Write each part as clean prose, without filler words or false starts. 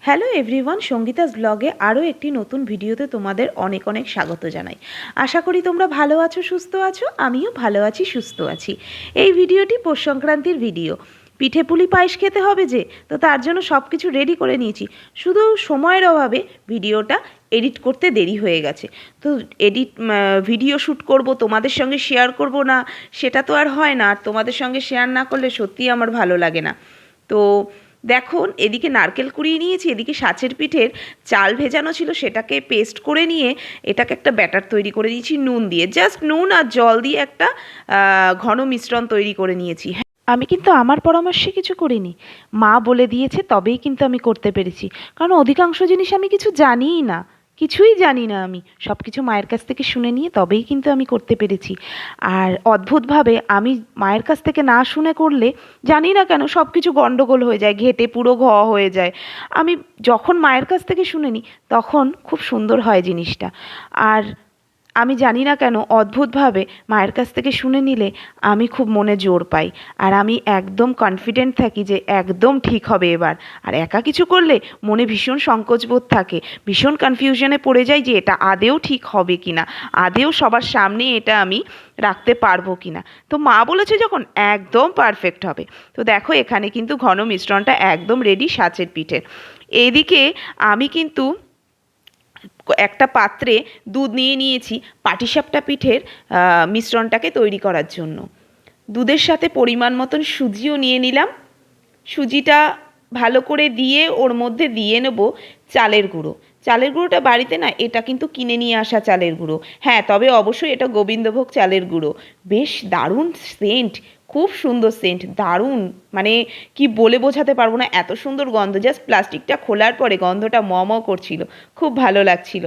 Hello everyone, Sangeeta's ব্লগে আরও একটি নতুন ভিডিওতে তোমাদের অনেক অনেক স্বাগত জানাই। আশা করি তোমরা ভালো আছো, সুস্থ আছো। আমিও ভালো আছি, সুস্থ আছি। এই ভিডিওটি পৌষ সংক্রান্তির ভিডিও। পিঠে পুলি পায়েস খেতে হবে যে, তো তার জন্য সব কিছু রেডি করে নিয়েছি। শুধু সময়ের অভাবে ভিডিওটা এডিট করতে দেরি হয়ে গেছে। তো ভিডিও শ্যুট করব, তোমাদের সঙ্গে শেয়ার করব না, সেটা তো আর হয় না। আর তোমাদের সঙ্গে শেয়ার না করলে সত্যিই আমার ভালো লাগে না। তো দেখুন, এদিকে নারকেল কুড়িয়ে নিয়েছি, এদিকে সাঁচের পিঠের চাল ভেজানো ছিল, সেটাকে পেস্ট করে নিয়ে এটাকে একটা ব্যাটার তৈরি করে দিয়েছি নুন দিয়ে। জাস্ট নুন আর জল দিয়ে একটা ঘন মিশ্রণ তৈরি করে নিয়েছি। হ্যাঁ, আমি কিন্তু আমার পরামর্শে কিছু করিনি, মা বলে দিয়েছে তবেই কিন্তু আমি করতে পেরেছি। কারণ অধিকাংশ জিনিস আমি কিছু জানিই না, কিছুই জানি না। আমি সব কিছু মায়ের কাছ থেকে শুনে নিয়ে তবেই কিন্তু আমি করতে পেরেছি। আর অদ্ভুতভাবে আমি মায়ের কাছ থেকে না শুনে করলে জানি না কেন সব কিছু গণ্ডগোল হয়ে যায়, ঘেঁটে পুরো হয়ে যায়। আমি যখন মায়ের কাছ থেকে শুনে নিই তখন খুব সুন্দর হয় জিনিসটা। আর আমি জানি না কেন অদ্ভুতভাবে মায়ের কাছ থেকে শুনে নিলে আমি খুব মনে জোর পাই, আর আমি একদম কনফিডেন্ট থাকি যে একদম ঠিক হবে এবার। আর একা কিছু করলে মনে ভীষণ সংকোচবোধ থাকে, ভীষণ কনফিউশনে পড়ে যাই যে এটা আদেও ঠিক হবে কি না, আদেও সবার সামনে এটা আমি রাখতে পারবো কি না। তো মা বলেছে যখন, একদম পারফেক্ট হবে। তো দেখো, এখানে কিন্তু ঘন মিশ্রণটা একদম রেডি সাঁচের পিঠের। এইদিকে আমি কিন্তু একটা পাত্রে দুধ নিয়ে নিয়েছি পাটিসাপটা পিঠের মিশ্রণটাকে তৈরি করার জন্য। দুধের সাথে পরিমাণ মতন সুজিও নিয়ে নিলাম। সুজিটা ভালো করে দিয়ে ওর মধ্যে দিয়ে নেব চালের গুঁড়ো। চালের গুঁড়োটা বাড়িতে না, এটা কিন্তু কিনে নিয়ে আসা চালের গুঁড়ো। হ্যাঁ, তবে অবশ্যই এটা গোবিন্দভোগ চালের গুঁড়ো। বেশ দারুণ সেন্ট, খুব সুন্দর সেন্ট, দারুণ, মানে কি বলে বোঝাতে পারবো না, এত সুন্দর গন্ধ। জাস্ট প্লাস্টিকটা খোলার পরে গন্ধটা করছিল, খুব ভালো লাগছিল।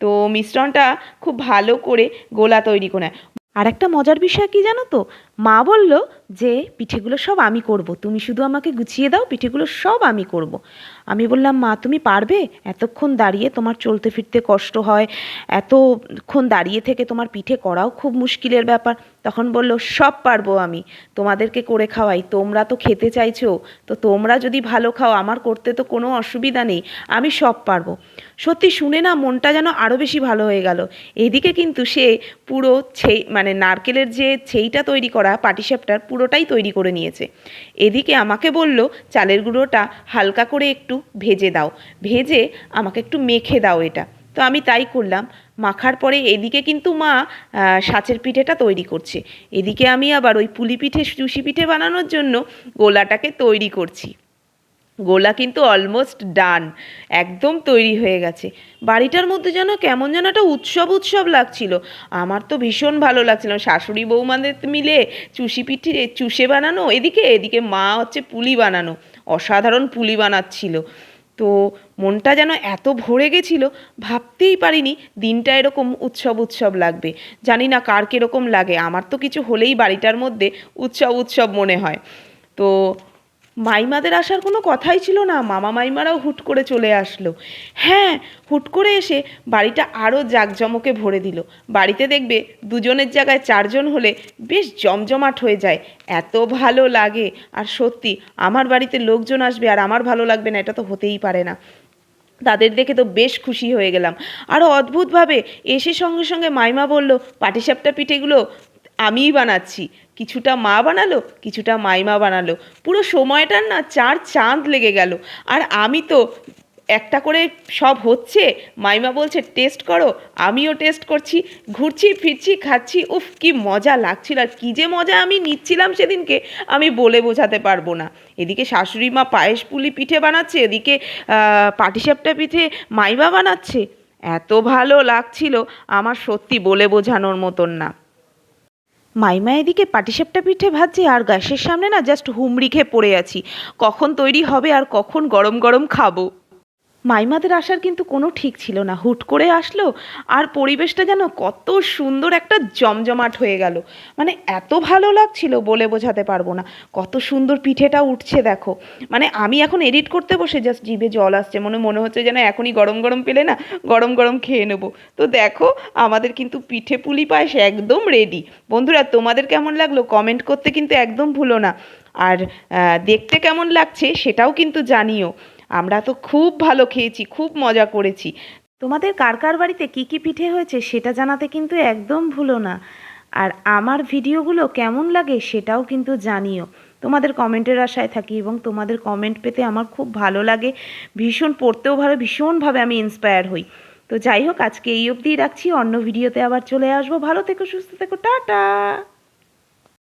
তো মিশ্রণটা খুব ভালো করে গোলা তৈরি করে। আর একটা মজার বিষয় কি জানো তো, মা বলল যে পিঠেগুলো সব আমি করব, তুমি শুধু আমাকে গুছিয়ে দাও, পিঠেগুলো সব আমি করব। আমি বললাম, মা তুমি পারবে? এতক্ষণ দাঁড়িয়ে তোমার চলতে ফিরতে কষ্ট হয়, এতক্ষণ দাঁড়িয়ে থেকে তোমার পিঠে করাও খুব মুশকিলের ব্যাপার। তখন বলল, সব পারবো আমি, তোমাদেরকে করে খাওয়াই, তোমরা তো খেতে চাইছো, তো তোমরা যদি ভালো খাও আমার করতে তো কোনো অসুবিধা নেই, আমি সব পারবো। সত্যি শুনে না মনটা যেন আরও বেশি ভালো হয়ে গেল। এদিকে কিন্তু সে পুরো মানে নারকেলের যে ছেইটা তৈরি করা পাটিসাপটার পুরোটাই তৈরি করে নিয়েছে। এদিকে আমাকে বলল, চালের গুঁড়োটা হালকা করে একটু ভেজে দাও, ভেজে আমাকে একটু মেখে দাও এটা। তো আমি তাই করলাম। মাখার পরে এদিকে কিন্তু মা সাঁচের পিঠেটা তৈরি করছে, এদিকে আমি আবার ওই পুলি পিঠে চুষি পিঠে বানানোর জন্য গোলাটাকে তৈরি করছি। গোলা কিন্তু অলমোস্ট ডান, একদম তৈরি হয়ে গেছে। বাড়িটার মধ্যে যেন কেমন যেন একটা উৎসব উৎসব লাগছিল। আমার তো ভীষণ ভালো লাগছিল, শাশুড়ি বৌমাদের মিলে চুষি পিঠে চুষে বানানো, এদিকে এদিকে মা হচ্ছে পুলি বানানো, অসাধারণ পুলি বানাচ্ছিল। তো মনটা যেন এত ভরে গেছিল, ভাবতেই পারিনি দিনটা এরকম উৎসব উৎসব লাগবে। জানি না কার কীরকম লাগে, আমার তো কিছু হলেই বাড়িটার মধ্যে উৎসব উৎসব মনে হয়। তো মাইমাদের আসার কোনো কথাই ছিল না, মামা মাইমারাও হুট করে চলে আসলো। হ্যাঁ, হুট করে এসে বাড়িটা আরও জাঁকজমকে ভরে দিল। বাড়িতে দেখবে দুজনের জায়গায় চারজন হলে বেশ জমজমাট হয়ে যায়, এত ভালো লাগে। আর সত্যি আমার বাড়িতে লোকজন আসবে আর আমার ভালো লাগবে না, এটা তো হতেই পারে না। তাদের দেখে তো বেশ খুশি হয়ে গেলাম। আরও অদ্ভুতভাবে এসে সঙ্গে সঙ্গে মাইমা বলল, পাটিসাপটা পিঠেগুলো আমিই বানাচ্ছি, কিছুটা মা বানালো, কিছুটা মাইমা বানালো। পুরো সময়টার না চার চাঁদ লেগে গেল। আর আমি তো একটা করে সব হচ্ছে, মাইমা বলছে টেস্ট করো, আমিও টেস্ট করছি, ঘুরছি ফিরছি খাচ্ছি, উফ কি মজা লাগছিল। আর কী যে মজা আমি নিচ্ছিলাম সেদিনকে, আমি বলে বোঝাতে পারবো না। এদিকে শাশুড়ি মা পায়েস পুলি পিঠে বানাচ্ছে, এদিকে পাটিসাপটা পিঠে মাইমা বানাচ্ছে, এত ভালো লাগছিল আমার, সত্যি বলে বোঝানোর মতন না। মাইমা এদিকে পাটিসাপটা পিঠে ভাজছে আর গ্যাসের সামনে না জাস্ট হুমড়ি খেয়ে পড়ে আছি, কখন তৈরি হবে আর কখন গরম গরম খাবো। মাইমাদের আসার কিন্তু কোনো ঠিক ছিল না, হুট করে আসলো। আর পরিবেশটা যেন কত সুন্দর একটা জমজমাট হয়ে গেল, মানে এত ভালো লাগছিল বলে বোঝাতে পারবো না। কত সুন্দর পিঠেটা উঠছে দেখো, মানে আমি এখন এডিট করতে বসে জাস্ট জিভে জল আসছে, মনে হচ্ছে যেন এখনই গরম গরম পেলে না গরম গরম খেয়ে নেবো। তো দেখো, আমাদের কিন্তু পিঠে পুলি পায়েস একদম রেডি। বন্ধুরা, তোমাদের কেমন লাগলো কমেন্ট করতে কিন্তু একদম ভুলো না। আর দেখতে কেমন লাগছে সেটাও কিন্তু জানিও। আমরা তো খুব ভালো খেয়েছি, খুব মজা করেছি। তোমাদের কার কার বাড়িতে কী কী পিঠে হয়েছে সেটা জানাতে কিন্তু একদম ভুলো না। আর আমার ভিডিওগুলো কেমন লাগে সেটাও কিন্তু জানিও। তোমাদের কমেন্টের আশায় থাকি এবং তোমাদের কমেন্ট পেতে আমার খুব ভালো লাগে, ভীষণ পড়তেও ভালো, ভীষণভাবে আমি ইন্সপায়ার হই। তো যাই হোক, আজকে এই অবধিই রাখছি, অন্য ভিডিওতে আবার চলে আসবো। ভালো থেকো, সুস্থ থেকো, টাটা।